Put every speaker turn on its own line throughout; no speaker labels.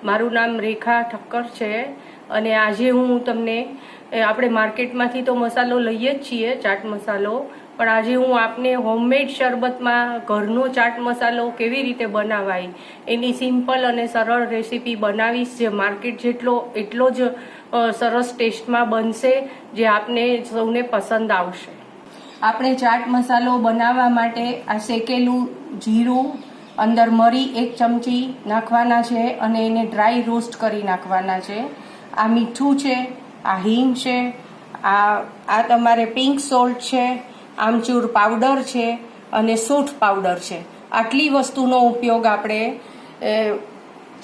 મારું નામ રેખા ઠક્કર છે અને આજે હું તમને આપણે માર્કેટમાંથી તો મસાલો લઈએ જ છીએ ચાટ મસાલો, પણ આજે હું આપને હોમમેડ શરબતમાં ઘરનો ચાટ મસાલો કેવી રીતે બનાવાય એની સિમ્પલ અને સરળ રેસીપી બનાવીશ, જે માર્કેટ જેટલો એટલો જ સરસ ટેસ્ટમાં બનશે, જે આપને સૌને પસંદ આવશે। આપણે ચાટ મસાલો બનાવવા માટે આ શેકેલું જીરું, અંદર મરી 1 ચમચી નાખવાના છે અને એને ડ્રાય રોસ્ટ કરી નાખવાના છે। આ મીઠું છે, આ હિંગ છે, આ તમારે પિંક સોલ્ટ છે, આમચૂર પાવડર છે અને સૂંઠ પાવડર છે। આટલી વસ્તુનો ઉપયોગ આપણે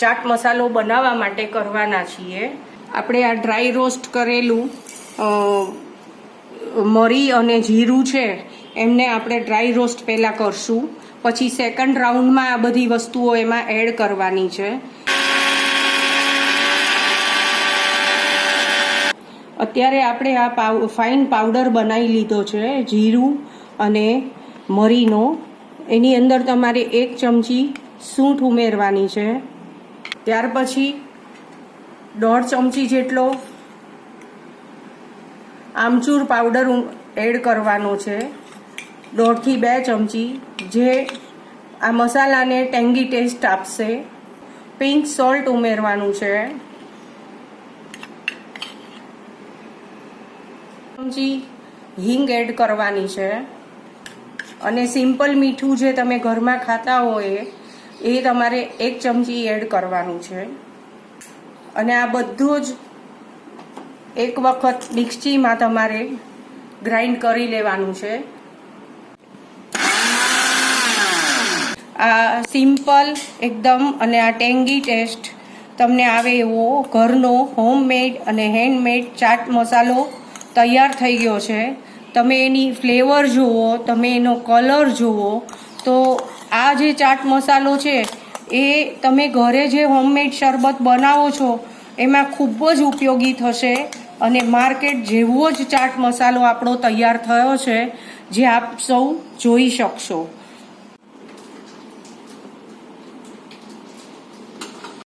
ચાટ મસાલો બનાવવા માટે કરવાના છીએ। આપણે આ ડ્રાય રોસ્ટ કરેલું મરી અને જીરું છે એમને આપણે ડ્રાય રોસ્ટ પહેલાં કરશું, પછી સેકન્ડ રાઉન્ડમાં આ બધી વસ્તુઓ એમાં એડ કરવાની છે। અત્યારે આપણે આ ફાઇન પાવડર બનાવી લીધો છે જીરું અને મરીનો। એની અંદર તમારે 1 ચમચી સૂંઠ ઉમેરવાની છે, ત્યાર પછી 1.5 ચમચી જેટલો આમચૂર પાવડર એડ કરવાનો છે, 1.5 થી 2 ચમચી, જે આ મસાલાને ટેંગી ટેસ્ટ આપશે। પિંક સોલ્ટ ઉમેરવાનું છે, 1 ચમચી હિંગ એડ કરવાની છે અને સિમ્પલ મીઠું જે તમે ઘરમાં ખાતા હોય એ તમારે 1 ચમચી એડ કરવાનું છે અને આ બધું જ એક વખત મિક્સીમાં તમારે ગ્રાઇન્ડ કરી લેવાનું છે। આ સિમ્પલ એકદમ અને આ ટેંગી ટેસ્ટ તમને આવે એવો ઘરનો હોમમેડ અને હેન્ડમેડ ચાટ મસાલો તૈયાર થઈ ગયો છે। તમે એની ફ્લેવર જુઓ, તમે એનો કલર જુઓ, તો આ જે ચાટ મસાલો છે એ તમે ઘરે જે હોમમેડ શરબત બનાવો છો એમાં ખૂબ જ ઉપયોગી થશે અને માર્કેટ જેવો જ ચાટ મસાલો આપણો તૈયાર થયો છે, જે આપ સૌ જોઈ શકશો।